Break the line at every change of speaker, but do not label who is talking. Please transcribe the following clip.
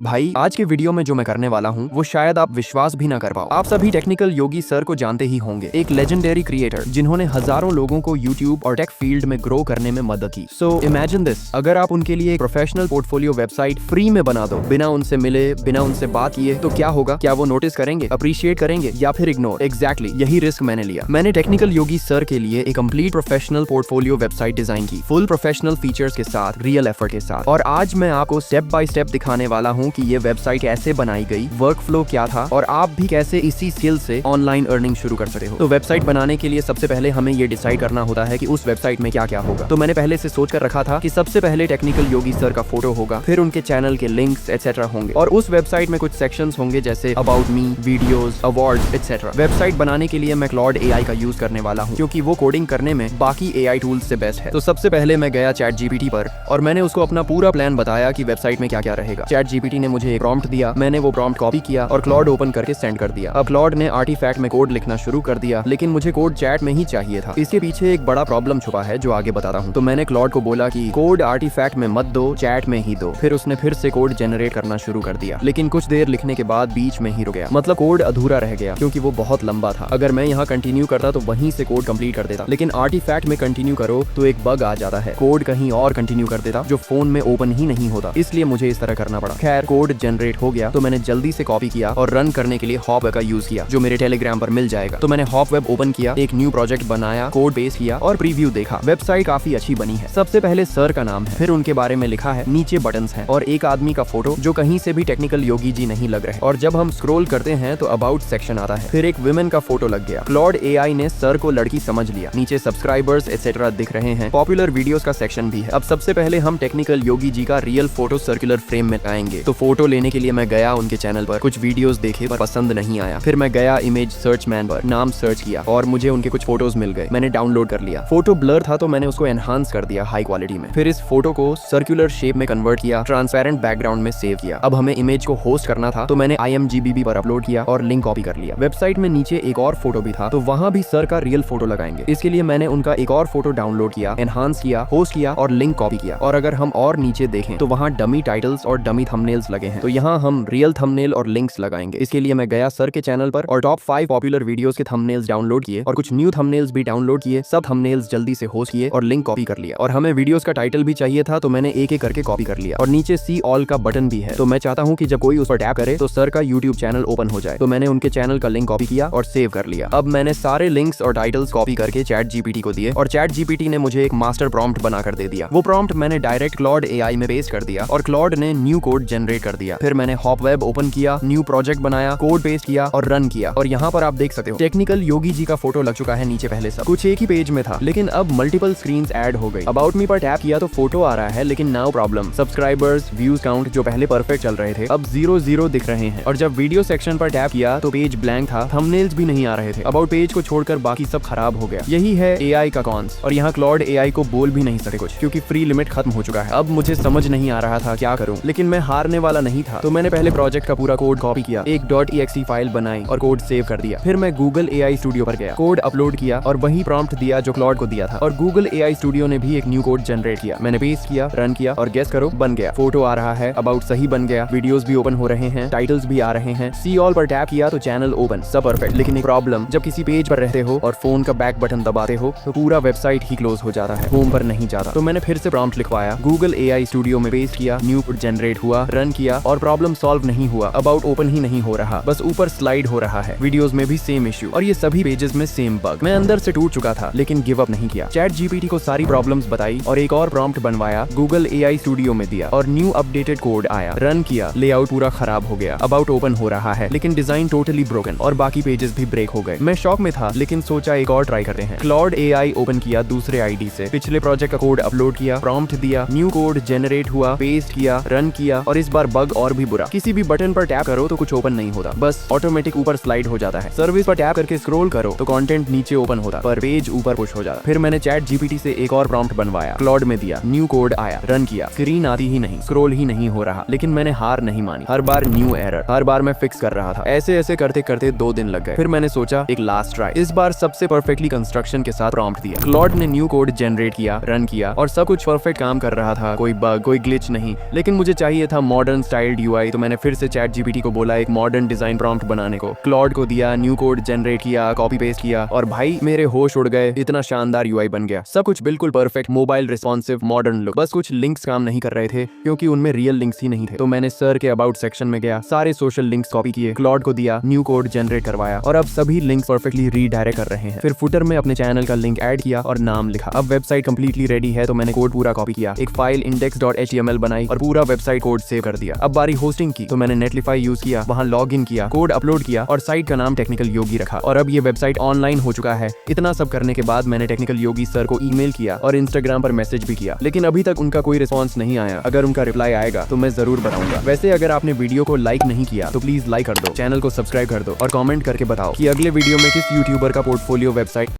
भाई आज के वीडियो में जो मैं करने वाला हूँ वो शायद आप विश्वास भी ना कर पाओ। आप सभी टेक्निकल योगी सर को जानते ही होंगे, एक लेजेंडरी क्रिएटर जिन्होंने हजारों लोगों को यूट्यूब और टेक फील्ड में ग्रो करने में मदद की। सो इमेजिन दिस, अगर आप उनके लिए एक प्रोफेशनल पोर्टफोलियो वेबसाइट फ्री में बना दो, बिना उनसे मिले, बिना उनसे बात किए, तो क्या होगा? क्या वो नोटिस करेंगे, अप्रिशिएट करेंगे या फिर इग्नोर? एग्जैक्टली यही रिस्क मैंने लिया। मैंने टेक्निकल योगी सर के लिए एक complete professional portfolio website design की, फुल प्रोफेशनल फीचर्स के साथ, रियल एफर्ट के साथ। और आज मैं आपको स्टेप बाय स्टेप दिखाने वाला हूँ कि ये वेबसाइट कैसे बनाई गई, वर्क फ्लो क्या था और आप भी कैसे इसी स्किल से ऑनलाइन अर्निंग शुरू कर सकते हो। तो वेबसाइट बनाने के लिए सबसे पहले हमें ये डिसाइड करना होता है कि उस वेबसाइट में क्या क्या होगा। तो मैंने पहले से सोच कर रखा था कि सबसे पहले टेक्निकल योगी सर का फोटो होगा, फिर उनके चैनल के लिंक्स एटसेट्रा होंगे और उस वेबसाइट में कुछ सेक्शंस होंगे जैसे about me, videos, awards etcetera. Website बनाने के लिए मैं क्लॉड एआई का यूज करने वाला हूँ क्योंकि वो कोडिंग करने में बाकी एआई टूल्स से बेस्ट है। तो सबसे पहले मैं गया चैट जीपीटी पर और मैंने उसको अपना पूरा प्लान बताया कि वेबसाइट में क्या क्या रहेगा। चैट जीपीटी ने मुझे एक प्रॉम्प्ट दिया, मैंने वो प्रॉम्प्ट कॉपी किया और क्लॉड ओपन करके सेंड कर दिया। अब क्लॉड ने आर्टिफैक्ट में कोड लिखना शुरू कर दिया, लेकिन मुझे कोड चैट में ही चाहिए था। इसके पीछे एक बड़ा प्रॉब्लम छुपा है जो आगे बताता हूँ। तो मैंने क्लॉड को बोला कि कोड आर्टिफैक्ट में मत दो, चैट में ही दो। फिर उसने फिर से कोड जनरेट करना शुरू कर दिया, लेकिन कुछ देर लिखने के बाद बीच में ही रुक गया। मतलब कोड अधूरा रह गया क्योंकि वो बहुत लंबा था। अगर मैं यहाँ कंटिन्यू करता तो वहीं से कोड कंप्लीट कर देता, लेकिन आर्टिफैक्ट में कंटिन्यू करो तो एक बग आ जाता है, कोड कहीं और कंटिन्यू कर देता जो फोन में ओपन ही नहीं होता। इसलिए मुझे इस तरह करना पड़ा। खैर कोड जनरेट हो गया तो मैंने जल्दी से कॉपी किया और रन करने के लिए हॉप वेब का यूज किया जो मेरे टेलीग्राम पर मिल जाएगा। तो मैंने हॉप वेब ओपन किया, एक न्यू प्रोजेक्ट बनाया, कोड पेस्ट किया और प्रीव्यू देखा। वेबसाइट काफी अच्छी बनी है। सबसे पहले सर का नाम है, फिर उनके बारे में लिखा है, नीचे बटन्स हैं और एक आदमी का फोटो जो कहीं से भी टेक्निकल योगी जी नहीं लग रहे। और जब हम स्क्रॉल करते हैं तो अबाउट सेक्शन आता है, फिर एक वुमेन का फोटो लग गया। क्लॉड एआई ने सर को लड़की समझ लिया। नीचे सब्सक्राइबर्स एटसेट्रा दिख रहे हैं, पॉपुलर वीडियोस का सेक्शन भी है। अब सबसे पहले हम टेक्निकल योगी जी का रियल फोटो सर्कुलर फ्रेम में लाएंगे। तो फोटो लेने के लिए मैं गया उनके चैनल पर, कुछ वीडियोस देखे पर पसंद नहीं आया। फिर मैं गया इमेज सर्च मैन पर, नाम सर्च किया और मुझे उनके कुछ फोटोज मिल गए। मैंने डाउनलोड कर लिया। फोटो ब्लर था तो मैंने उसको एनहांस कर दिया हाई क्वालिटी में। फिर इस फोटो को सर्कुलर शेप में कन्वर्ट किया, ट्रांसपेरेंट बैकग्राउंड में सेव किया। अब हमें इमेज को होस्ट करना था तो मैंने IMGBB पर अपलोड किया और लिंक कॉपी कर लिया। वेबसाइट में नीचे एक और फोटो भी था तो वहां भी सर का रियल फोटो लगाएंगे। इसके लिए मैंने उनका एक और फोटो डाउनलोड किया, एनहांस किया, होस्ट किया और लिंक कॉपी किया। और अगर हम और नीचे देखें तो वहां डमी टाइटल्स और डमी थंबनेल्स लगे हैं, तो यहाँ हम रियल थंबनेल और लिंक्स लगाएंगे। इसके लिए मैं गया सर के चैनल पर और टॉप 5 पॉपुलर वीडियोस के थंबनेल्स डाउनलोड किए और कुछ न्यू थंबनेल्स भी डाउनलोड किए। सब थंबनेल्स जल्दी से होस्ट किए और लिंक कॉपी कर लिया। और हमें वीडियोस का टाइटल भी चाहिए था तो मैंने एक एक करके कॉपी कर लिया। और नीचे सी ऑल का बटन भी है, तो मैं चाहता हूँ कि जब कोई उस पर टैप करे तो सर का यूट्यूब चैनल ओपन हो जाए। तो मैंने उनके चैनल का लिंक कॉपी किया और सेव कर लिया। अब मैंने सारे लिंक्स और टाइटल्स कॉपी करके चैट जीपीटी को दिए और चैट जीपीटी ने मुझे एक मास्टर प्रॉम्प्ट बनाकर दे दिया। वो प्रॉम्प्ट मैंने डायरेक्ट क्लॉड एआई में पेस्ट कर दिया और क्लॉड ने न्यू कोड जनरेट कर दिया। फिर मैंने हॉप वेब ओपन किया, न्यू प्रोजेक्ट बनाया, कोड पेस्ट किया और रन किया। और यहाँ पर आप देख सकते हो टेक्निकल योगी जी का फोटो लग चुका है नीचे। पहले सब कुछ एक ही पेज में था, लेकिन अब मल्टीपल स्क्रीन्स ऐड हो गई। अबाउट मी पर टैप किया तो फोटो आ रहा है, लेकिन now problem, subscribers, views count जो पहले परफेक्ट चल रहे थे अब 0 दिख रहे हैं। और जब वीडियो सेक्शन पर टैप किया तो पेज ब्लैंक था, थंबनेल्स भी नहीं आ रहे थे। अबाउट पेज को छोड़कर बाकी सब खराब हो गया। यही है एआई का कॉन्स। और यहाँ क्लॉड एआई को बोल भी नहीं सके कुछ क्योंकि फ्री लिमिट खत्म हो चुका है। अब मुझे समझ नहीं आ रहा था क्या करूं, लेकिन मैं हारने वाला नहीं था। तो मैंने पहले प्रोजेक्ट का पूरा कोड कॉपी किया, एक .exe फाइल बनाई और कोड सेव कर दिया। फिर मैं गूगल एआई स्टूडियो पर गया, कोड अपलोड किया और वही प्रॉम्प्ट दिया जो क्लॉड को दिया था। और गूगल एआई स्टूडियो ने भी एक न्यू कोड जनरेट किया। मैंने पेस्ट किया, रन किया और गेस करो, बन गया। फोटो आ रहा है, अबाउट सही बन गया, वीडियोस भी ओपन हो रहे हैं, टाइटल्स भी आ रहे हैं। सी ऑल पर टैप किया तो चैनल ओपन, सब परफेक्ट। लेकिन एक प्रॉब्लम, जब किसी पेज पर रहते हो और फोन का बैक बटन दबाते हो तो पूरा वेबसाइट ही क्लोज हो जाता है, होम पर नहीं जाता। तो मैंने फिर से प्रॉम्प्ट लिखवाया, गूगल एआई स्टूडियो में पेस्ट किया, न्यू कोड जनरेट हुआ, रन किया और प्रॉब्लम सॉल्व नहीं हुआ। अबाउट ओपन ही नहीं हो रहा, बस ऊपर स्लाइड हो रहा है। वीडियोस में भी सेम इश्यू और ये सभी पेजेस में सेम बग। मैं अंदर से टूट चुका था लेकिन गिव अप नहीं किया। चैट जीपीटी को सारी प्रॉब्लम्स बताई और एक और प्रॉम्प्ट बनवाया, गूगल एआई स्टूडियो में दिया और न्यू अपडेटेड कोड आया, रन किया, लेआउट पूरा खराब हो गया। अबाउट ओपन हो रहा है लेकिन डिजाइन टोटली ब्रोकन और बाकी पेजेस भी ब्रेक हो गए। मैं शॉक में था लेकिन सोचा एक और ट्राई करते हैं। क्लॉड एआई ओपन किया दूसरे आईडी से, पिछले प्रोजेक्ट का कोड अपलोड किया, प्रॉम्प्ट दिया, न्यू कोड जनरेट हुआ, पेस्ट किया, रन किया और इस बार बग और भी बुरा। किसी भी बटन पर टैप करो तो कुछ ओपन नहीं होता, बस ऑटोमेटिक ऊपर स्लाइड हो जाता है। सर्विस पर टैप करके स्क्रॉल करो तो कंटेंट नीचे ओपन होता पर पेज ऊपर पुश हो जाता। फिर मैंने चैट जीपीटी से एक और प्रॉम्प्ट बनवाया, क्लॉड में दिया, न्यू कोड आया, रन किया, स्क्रीन आती ही नहीं, स्क्रॉल ही नहीं हो रहा। लेकिन मैंने हार नहीं मानी, हर बार न्यू एरर, हर बार मैं फिक्स कर रहा था। ऐसे ऐसे करते करते 2 दिन लग गए। फिर मैंने सोचा एक लास्ट ट्राई, इस बार सबसे परफेक्टली कंस्ट्रक्शन के साथ प्रॉम्प्ट दिया। क्लॉड ने न्यू कोड जनरेट किया, रन किया और सब कुछ परफेक्ट काम कर रहा था, कोई बग, कोई ग्लिच नहीं। लेकिन मुझे चाहिए था मॉडर्न मॉडर्न स्टाइल्ड यूआई। तो मैंने फिर से चैट जीपीटी को बोला एक मॉडर्न डिजाइन प्रॉम्प्ट बनाने को, क्लॉड को दिया, न्यू कोड जनरेट किया, कॉपी पेस्ट किया और भाई मेरे होश उड़ गए, इतना शानदार यूआई बन गया। सब कुछ बिल्कुल perfect, mobile responsive, modern look. बस कुछ लिंक्स काम नहीं कर रहे थे क्योंकि उनमें रियल लिंक्स ही नहीं थे। तो मैंने सर के अबाउट सेक्शन में गया, सारे सोशल लिंक्स कॉपी किए, क्लॉड को दिया, न्यू कोड जनरेट करवाया और अब सभी लिंक्स परफेक्टली रीडायरेक्ट कर रहे हैं। फिर फुटर में अपने चैनल का लिंक ऐड किया और नाम लिखा। अब वेबसाइट कंप्लीटली रेडी है। तो मैंने कोड पूरा कॉपी किया, एक फाइल index.html बनाई और पूरा वेबसाइट कोड सेव कर दिया। अब बारी होस्टिंग की। तो मैंने नेटलिफाई यूज किया, वहां लॉग इन किया, कोड अपलोड किया और साइट का नाम टेक्निकल योगी रखा और अब ये वेबसाइट ऑनलाइन हो चुका है। इतना सब करने के बाद मैंने टेक्निकल योगी सर को ईमेल किया और इंस्टाग्राम पर मैसेज भी किया, लेकिन अभी तक उनका कोई रिस्पॉन्स नहीं आया। अगर उनका रिप्लाई आएगा तो मैं जरूर बताऊंगा। वैसे अगर आपने वीडियो को लाइक नहीं किया तो प्लीज लाइक कर दो, चैनल को सब्सक्राइब कर दो और कमेंट करके बताओ कि अगले वीडियो में किस यूट्यूबर का पोर्टफोलियो वेबसाइट